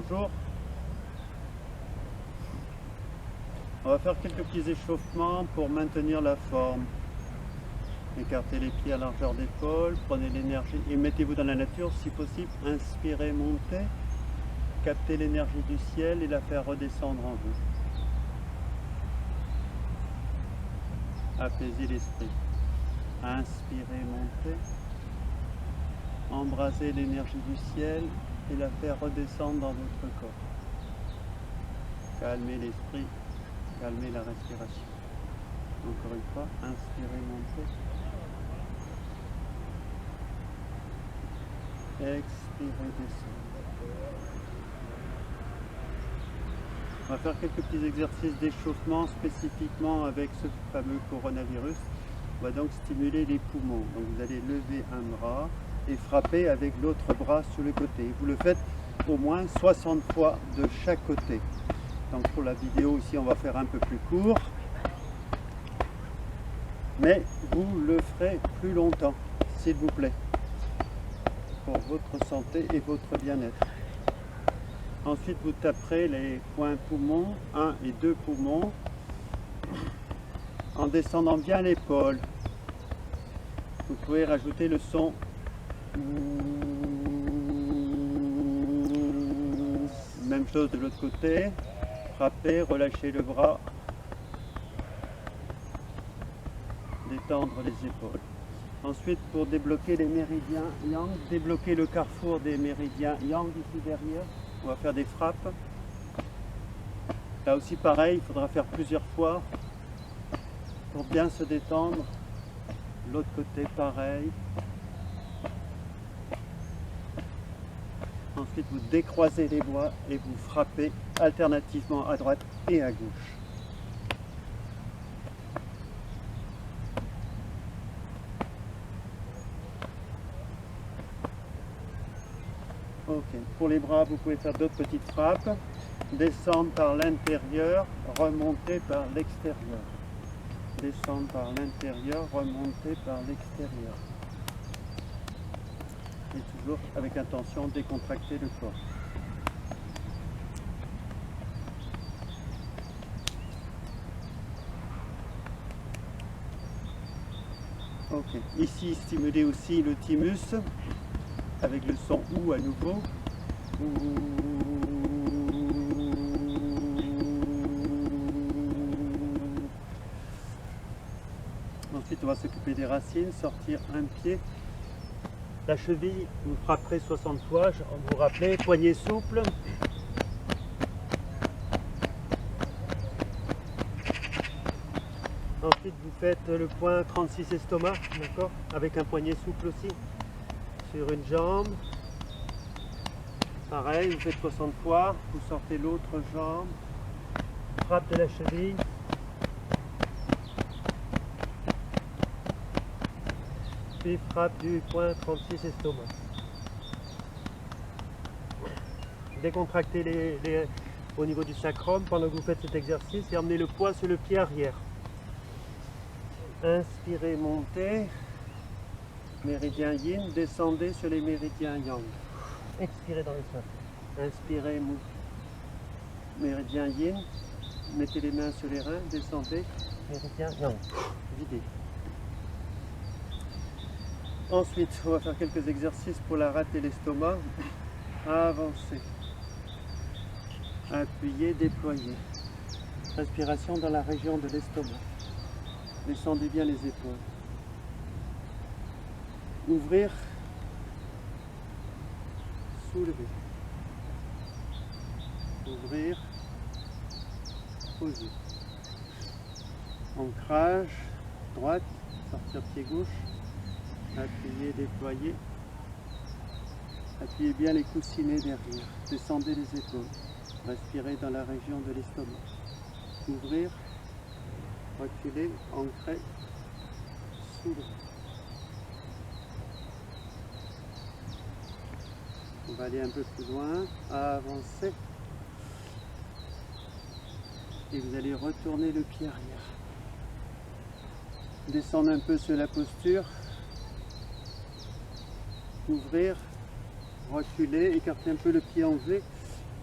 Bonjour. On va faire quelques petits échauffements pour maintenir la forme. Écartez les pieds à largeur d'épaule, prenez l'énergie et mettez-vous dans la nature si possible. Inspirez, montez, captez l'énergie du ciel et la faire redescendre en vous. Apaisez l'esprit. Inspirez, montez. Embrasez l'énergie du ciel et la faire redescendre dans votre corps. Calmez l'esprit, calmez la respiration. Encore une fois, inspirez, montez. Expirez, descendez. On va faire quelques petits exercices d'échauffement spécifiquement avec ce fameux coronavirus. On va donc stimuler les poumons. Donc vous allez lever un bras et frapper avec l'autre bras sur le côté. Vous le faites au moins 60 fois de chaque côté. Donc pour la vidéo ici on va faire un peu plus court. Mais vous le ferez plus longtemps, s'il vous plaît. Pour votre santé et votre bien-être. Ensuite vous taperez les coins poumons, 1 et 2 poumons, en descendant bien l'épaule. Vous pouvez rajouter le son. Même chose de l'autre côté. Frappez, relâchez le bras. Détendre les épaules. Ensuite, pour débloquer les méridiens yang, débloquer le carrefour des méridiens yang ici derrière. On va faire des frappes. Là aussi pareil, il faudra faire plusieurs fois pour bien se détendre. L'autre côté pareil. Ensuite vous décroisez les doigts et vous frappez alternativement à droite et à gauche. Ok, pour les bras vous pouvez faire d'autres petites frappes. Descendre par l'intérieur, remonter par l'extérieur. Descendre par l'intérieur, remonter par l'extérieur. Et toujours avec intention de décontracter le corps. Ok, ici stimulez aussi le thymus avec le son OU à nouveau. Ensuite on va s'occuper des racines, sortir un pied. La cheville, vous frapperez 60 fois, vous rappelez, poignet souple. Ensuite vous faites le point 36 estomac, d'accord, avec un poignet souple aussi. Sur une jambe. Pareil, vous faites 60 fois, vous sortez l'autre jambe, frappe de la cheville. Puis frappe du point 36 estomac. Décontractez au niveau du sacrum pendant que vous faites cet exercice et emmenez le poids sur le pied arrière. Inspirez, montez. Méridien yin, descendez sur les méridiens yang. Expirez dans le sol. Inspirez, méridien yin, mettez les mains sur les reins, descendez, méridien yang. Videz. Ensuite, on va faire quelques exercices pour la rate et l'estomac. Avancez. Appuyez, déployez. Respiration dans la région de l'estomac. Descendez bien les épaules. Ouvrir, soulever. Ouvrir, poser. Ancrage, droite, sortir pied gauche. Appuyez, déployer. Appuyez bien les coussinets derrière. Descendez les épaules. Respirez dans la région de l'estomac. Ouvrir, reculer, ancrer, soulever. On va aller un peu plus loin, avancer. Et vous allez retourner le pied arrière. Descendre un peu sur la posture. Ouvrir, reculer, écarter un peu le pied en V.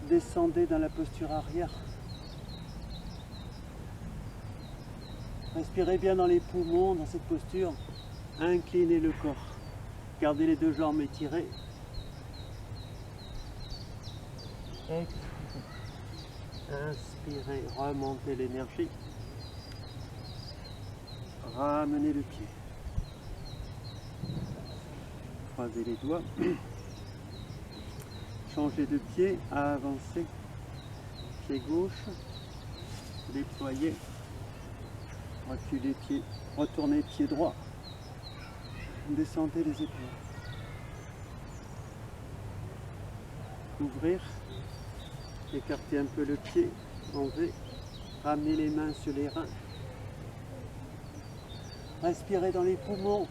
Descendez dans la posture arrière. Respirez bien dans les poumons, dans cette posture. Inclinez le corps. Gardez les deux jambes étirées. Expirez. Inspirez, remontez l'énergie. Ramenez le pied. Croisez les doigts. Changez de pied, avancez. Pied gauche. Déployez. Reculez pied. Retournez pied droit. Descendez les épaules. Ouvrir. Écartez un peu le pied. En V. Ramenez les mains sur les reins. Respirez dans les poumons.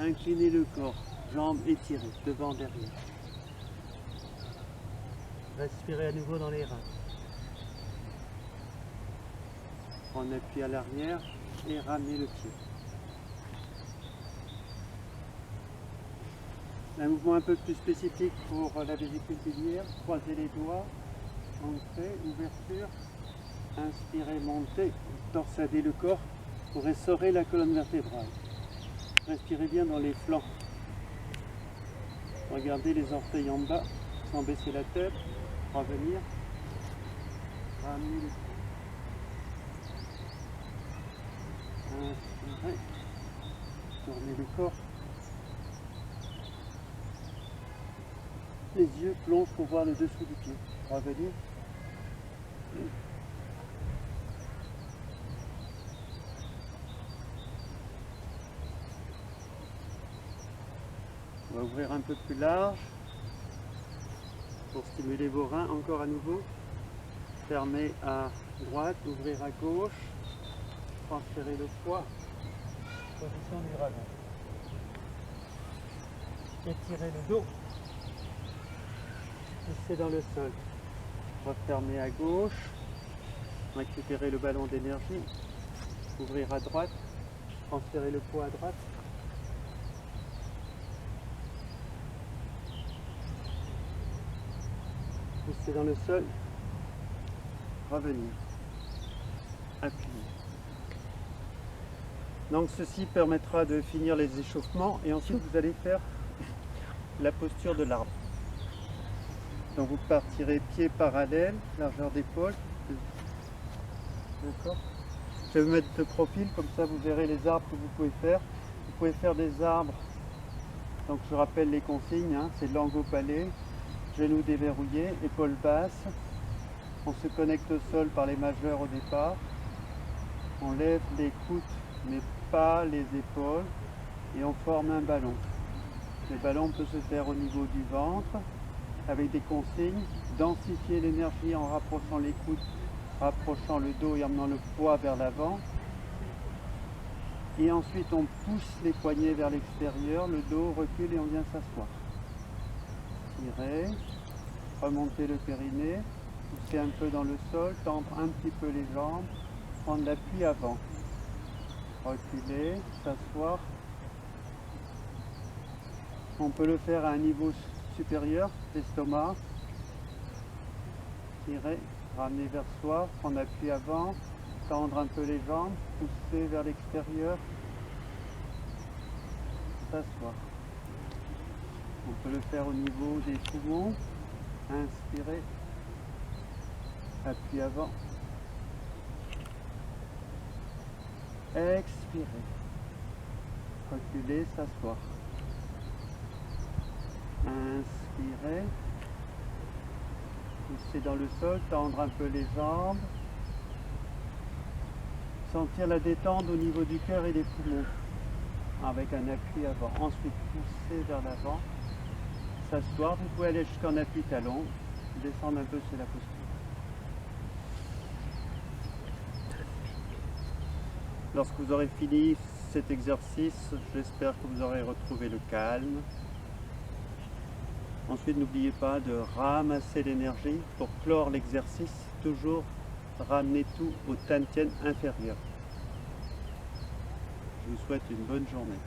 Inclinez le corps, jambes étirées, devant, derrière. Respirez à nouveau dans les reins. On appuie à l'arrière et ramenez le pied. Un mouvement un peu plus spécifique pour la vésicule biliaire. Croisez les doigts, entrez, ouverture. Inspirez, montez, torsadez le corps pour essorer la colonne vertébrale. Respirez bien dans les flancs. Regardez les orteils en bas, sans baisser la tête. Revenir. Ramenez le pied. Inspirez. Tournez le corps. Les yeux plongent pour voir le dessous du pied. Revenir. On va ouvrir un peu plus large pour stimuler vos reins. Encore à nouveau. Fermez à droite, ouvrir à gauche. Transférez le poids. Position du dragon. Étirez le dos. Poussez dans le sol. Refermez à gauche. Récupérez le ballon d'énergie. Ouvrir à droite. Transférez le poids à droite. Poussez dans le sol. Revenir. Appuyer. Donc ceci permettra de finir les échauffements et ensuite vous allez faire la posture de l'arbre. Donc vous partirez pieds parallèles, largeur d'épaule. D'accord. Je vais vous mettre de profil, comme ça vous verrez les arbres que vous pouvez faire. Vous pouvez faire des arbres, donc je rappelle les consignes, hein, c'est langue au palais, genoux déverrouillés, épaules basses. On se connecte au sol par les majeurs au départ. On lève les coudes mais pas les épaules et on forme un ballon. Le ballon peut se faire au niveau du ventre avec des consignes, densifier l'énergie en rapprochant les coudes, rapprochant le dos et emmenant le poids vers l'avant. Et ensuite on pousse les poignets vers l'extérieur, le dos recule et on vient s'asseoir. Tirez, remontez le périnée, poussez un peu dans le sol, tendre un petit peu les jambes, prendre l'appui avant. Reculer, s'asseoir. On peut le faire à un niveau supérieur, l'estomac. Tirer, ramener vers soi, prendre appui avant, tendre un peu les jambes, pousser vers l'extérieur, s'asseoir. On peut le faire au niveau des poumons. Inspirez, appui avant. Expirez. Reculer, s'asseoir. Inspirez. Pousser dans le sol, tendre un peu les jambes. Sentir la détente au niveau du cœur et des poumons. Avec un appui avant. Ensuite, pousser vers l'avant. S'asseoir. Vous pouvez aller jusqu'en appui talon. Descendre un peu sur la posture. Lorsque vous aurez fini cet exercice, j'espère que vous aurez retrouvé le calme. Ensuite, n'oubliez pas de ramasser l'énergie pour clore l'exercice. Toujours ramener tout au Tantien inférieur. Je vous souhaite une bonne journée.